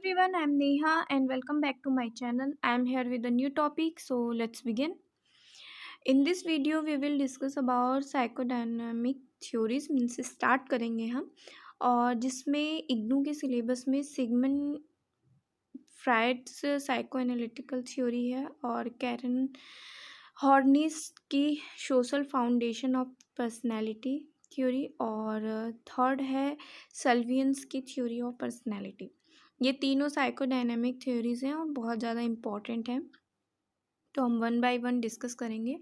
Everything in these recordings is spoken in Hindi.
Everyone, I'm Neha and welcome back to my channel. I'm here with a new topic, so let's begin. In this video, we will discuss about psychodynamic theories means start करेंगे हम और जिसमें इग्नू के सिलेबस में Sigmund Freud's psychoanalytical theory है और कैरन हॉर्निस की social foundation of personality theory और थर्ड है सल्वियंस की थ्योरी ऑफ पर्सनैलिटी। ये तीनों साइकोडायनेमिक थ्योरीज हैं और बहुत ज़्यादा इम्पॉर्टेंट हैं, तो हम वन बाय वन डिस्कस करेंगे।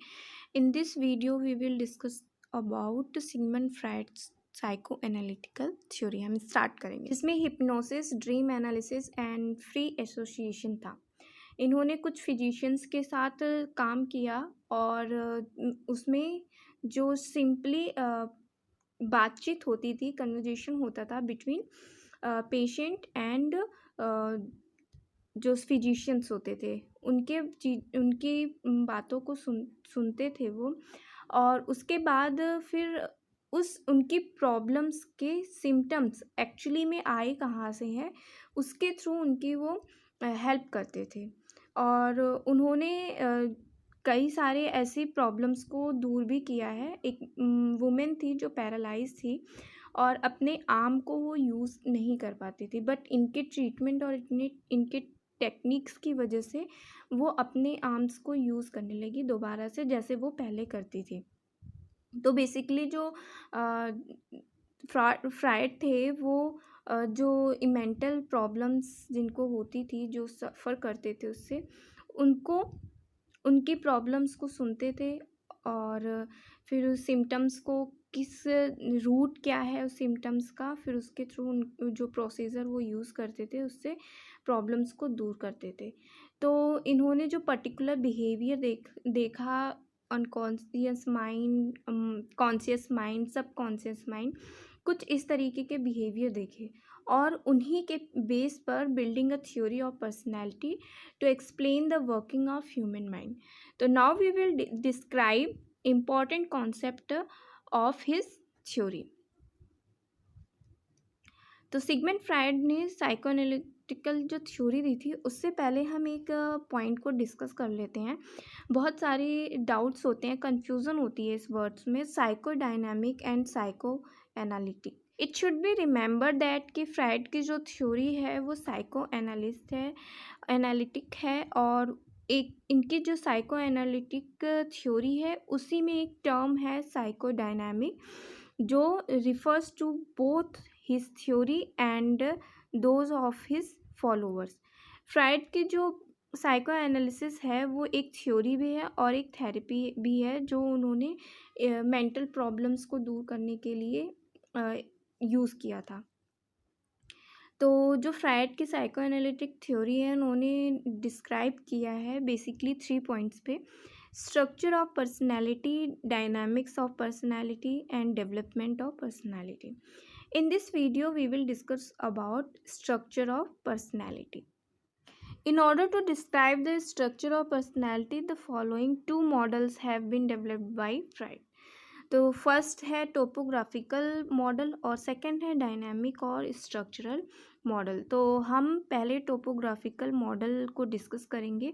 In this video we will discuss about Sigmund Freud's psychoanalytical theory. हम स्टार्ट करेंगे। इसमें hypnosis, dream analysis and free association था। इन्होंने कुछ फिजिशियंस के साथ काम किया और उसमें जो सिंपली बातचीत होती थी, कन्वर्जेशन होता था बिटवीन पेशेंट एंड जो फिजिशियंस होते थे, उनकी बातों को सुनते थे वो, और उसके बाद फिर उनकी प्रॉब्लम्स के सिम्टम्स एक्चुअली में आए कहाँ से हैं, उसके थ्रू उनकी वो हेल्प करते थे। और उन्होंने कई सारे ऐसी प्रॉब्लम्स को दूर भी किया है। एक वुमेन थी जो पैरालाइज थी और अपने आर्म को वो यूज़ नहीं कर पाती थी, बट इनके ट्रीटमेंट और इनके टेक्निक्स की वजह से वो अपने आर्म्स को यूज़ करने लगी दोबारा से, जैसे वो पहले करती थी। तो बेसिकली जो फ्राइड थे वो जो मेंटल प्रॉब्लम्स जिनको होती थी, जो सफ़र करते थे उससे, उनको उनकी प्रॉब्लम्स को सुनते थे और फिर उस सिम्टम्स को, किस रूट क्या है उस सिम्टम्स का, फिर उसके थ्रू जो प्रोसीजर वो यूज़ करते थे उससे प्रॉब्लम्स को दूर करते थे। तो इन्होंने जो पर्टिकुलर बिहेवियर देखा, unconscious mind, conscious mind, subconscious mind, कुछ इस तरीके के बिहेवियर देखे और उन्हीं के बेस पर building a theory of personality to explain the working of human mind. So now we will describe important concept of his theory. तो सिगमंड फ्राइड ने साइकोएनालिटिकल जो थ्योरी दी थी, उससे पहले हम एक पॉइंट को डिस्कस कर लेते हैं। बहुत सारे डाउट्स होते हैं, कन्फ्यूज़न होती है इस वर्ड्स में, psychodynamic and psycho analytic. It should be remember that कि फ्राइड की जो थ्योरी है वो साइको एनालिस्ट है, एनालिटिक है, और एक इनकी जो साइको एनालिटिक थ्योरी है उसी में एक टर्म है साइकोडायनामिक, जो refers to both his theory and those of his followers. Fried की जो साइको एनालिसिस है वो एक थ्योरी भी है और एक थेरेपी भी है, जो उन्होंने मेंटल प्रॉब्लम्स को दूर करने के लिए यूज़ किया था। तो जो फ्राइड की साइको एनालिटिक थ्योरी है, उन्होंने डिस्क्राइब किया है बेसिकली 3 पॉइंट्स पे: structure of personality, dynamics of personality and development of personality. In this video, we will discuss about structure of personality. In order to describe the structure of personality, the following two models have been developed by Freud. तो फर्स्ट है टोपोग्राफिकल मॉडल और सेकंड है डायनामिक और स्ट्रक्चरल मॉडल। तो हम पहले टोपोग्राफिकल मॉडल को डिस्कस करेंगे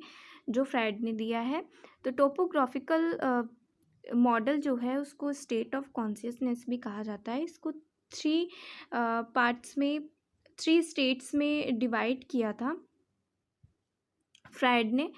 जो फ्राइड ने दिया है। तो टोपोग्राफिकल मॉडल जो है उसको स्टेट ऑफ कॉन्शियसनेस भी कहा जाता है। इसको 3 पार्ट्स में, 3 स्टेट्स में डिवाइड किया था फ्राइड ने,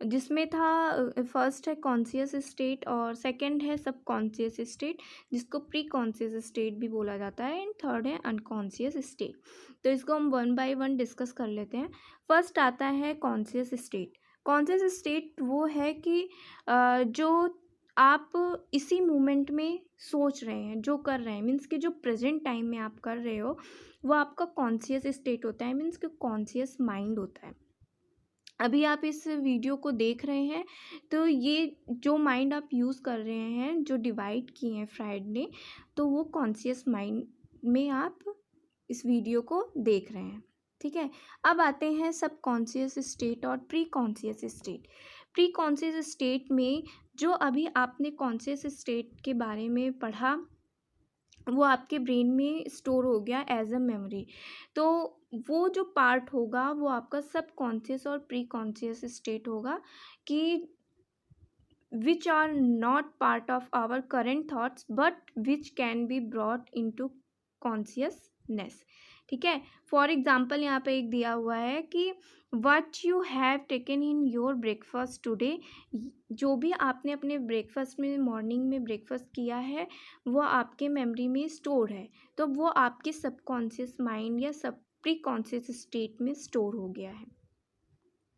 जिसमें था फर्स्ट है कॉन्शियस स्टेट और सेकंड है सब कॉन्शियस स्टेट, जिसको प्री कॉन्शियस स्टेट भी बोला जाता है, एंड थर्ड है अनकॉन्शियस स्टेट। तो इसको हम वन बाय वन डिस्कस कर लेते हैं। फर्स्ट आता है कॉन्शियस स्टेट। कॉन्शियस स्टेट वो है कि जो आप इसी मोमेंट में सोच रहे हैं, जो कर रहे हैं, मीन्स कि जो प्रेजेंट टाइम में आप कर रहे हो वो आपका कॉन्शियस स्टेट होता है, मीन्स कि कॉन्शियस माइंड होता है। अभी आप इस वीडियो को देख रहे हैं तो ये जो माइंड आप यूज़ कर रहे हैं, जो डिवाइड किए हैं फ्राइड ने, तो वो कॉन्शियस माइंड में आप इस वीडियो को देख रहे हैं। ठीक है, अब आते हैं सब कॉन्शियस स्टेट और pre conscious state. Pre conscious state में जो अभी आपने कॉन्शियस स्टेट के बारे में पढ़ा वो आपके ब्रेन में स्टोर हो गया एज अ मेमोरी। तो वो जो पार्ट होगा वो आपका सबकॉन्शियस और प्री कॉन्शियस स्टेट होगा कि which are not part of our current thoughts but which can be brought into consciousness। ठीक है, फॉर एग्जाम्पल यहाँ पे एक दिया हुआ है कि what you have taken in your breakfast today, जो भी आपने अपने ब्रेकफास्ट में मॉर्निंग में ब्रेकफास्ट किया है वो आपके मेमोरी में स्टोर है, तो वो आपके सबकॉन्शियस माइंड या सब प्री कॉन्शियस स्टेट में स्टोर हो गया है।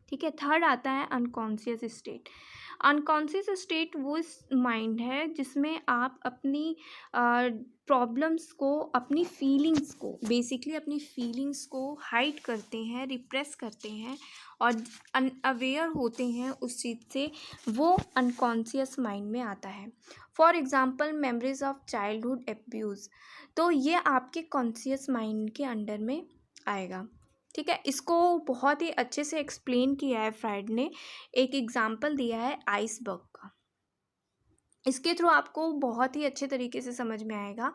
ठीक है, थर्ड आता है अनकॉन्शियस स्टेट। अनकॉन्शियस स्टेट वो माइंड है जिसमें आप अपनी प्रॉब्लम्स को, अपनी फीलिंग्स को, बेसिकली अपनी फीलिंग्स को हाइड करते हैं, रिप्रेस करते हैं और अनअवेयर होते हैं उस चीज़ से, वो अनकॉन्शियस माइंड में आता है। For example memories of childhood abuse, तो ये आपके कॉन्शियस माइंड के अंडर में आएगा। ठीक है, इसको बहुत ही अच्छे से एक्सप्लेन किया है फ्राइड ने, एक एग्जाम्पल दिया है आइसबर्ग का। इसके थ्रू आपको बहुत ही अच्छे तरीके से समझ में आएगा।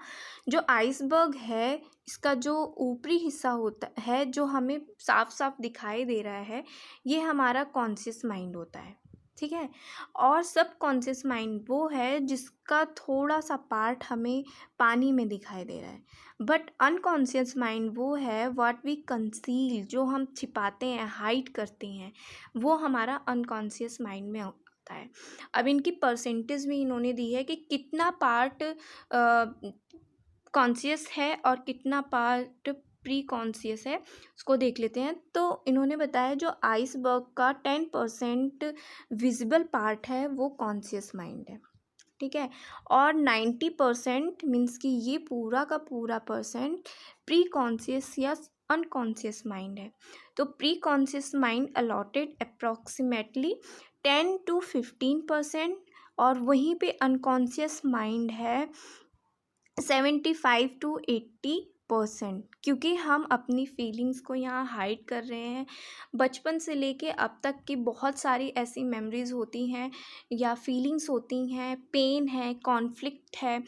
जो आइसबर्ग है इसका जो ऊपरी हिस्सा होता है जो हमें साफ साफ दिखाई दे रहा है, ये हमारा कॉन्शियस माइंड होता है। ठीक है, और सब कॉन्शियस माइंड वो है जिसका थोड़ा सा पार्ट हमें पानी में दिखाई दे रहा है, बट अनकॉन्शियस माइंड वो है व्हाट वी कंसील, जो हम छिपाते हैं, हाइड करते हैं, वो हमारा अनकॉन्शियस माइंड में होता है। अब इनकी परसेंटेज भी इन्होंने दी है कि कितना पार्ट कॉन्शियस है और कितना पार्ट प्री कॉन्शियस है, उसको देख लेते हैं। तो इन्होंने बताया जो आइसबर्ग का 10% विजिबल पार्ट है वो कॉन्शियस माइंड है। ठीक है, और 90% मीन्स कि ये पूरा का पूरा परसेंट प्री कॉन्शियस या अनकॉन्शियस माइंड है। तो pre conscious mind allotted approximately 10 to 15%, और वहीं पे अनकॉन्शियस माइंड है 75 to 80%, क्योंकि हम अपनी फीलिंग्स को यहाँ हाइड कर रहे हैं। बचपन से लेके अब तक की बहुत सारी ऐसी मेमोरीज होती हैं या फीलिंग्स होती हैं, पेन है, कॉन्फ्लिक्ट है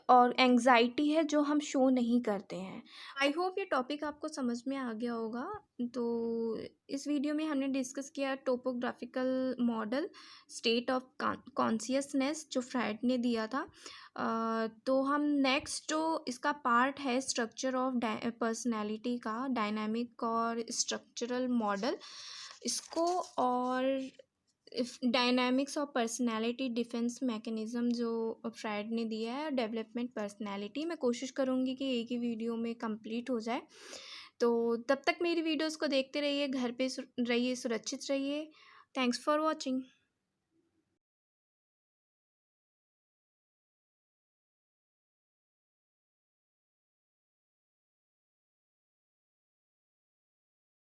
और एंग्जाइटी है जो हम शो नहीं करते हैं। आई होप ये टॉपिक आपको समझ में आ गया होगा। तो इस वीडियो में हमने डिस्कस किया topographical model state of consciousness जो फ्राइड ने दिया था। तो हम नेक्स्ट जो इसका पार्ट है स्ट्रक्चर ऑफ पर्सनैलिटी का, डायनामिक और स्ट्रक्चरल मॉडल, इसको और dynamics of personality defence mechanism जो फ्राइड ने दिया है, डेवलपमेंट पर्सनैलिटी, मैं कोशिश करूँगी कि एक ही वीडियो में कंप्लीट हो जाए। तो तब तक मेरी वीडियोस को देखते रहिए, घर पे रहिए, सुरक्षित रहिए। Thanks for watching.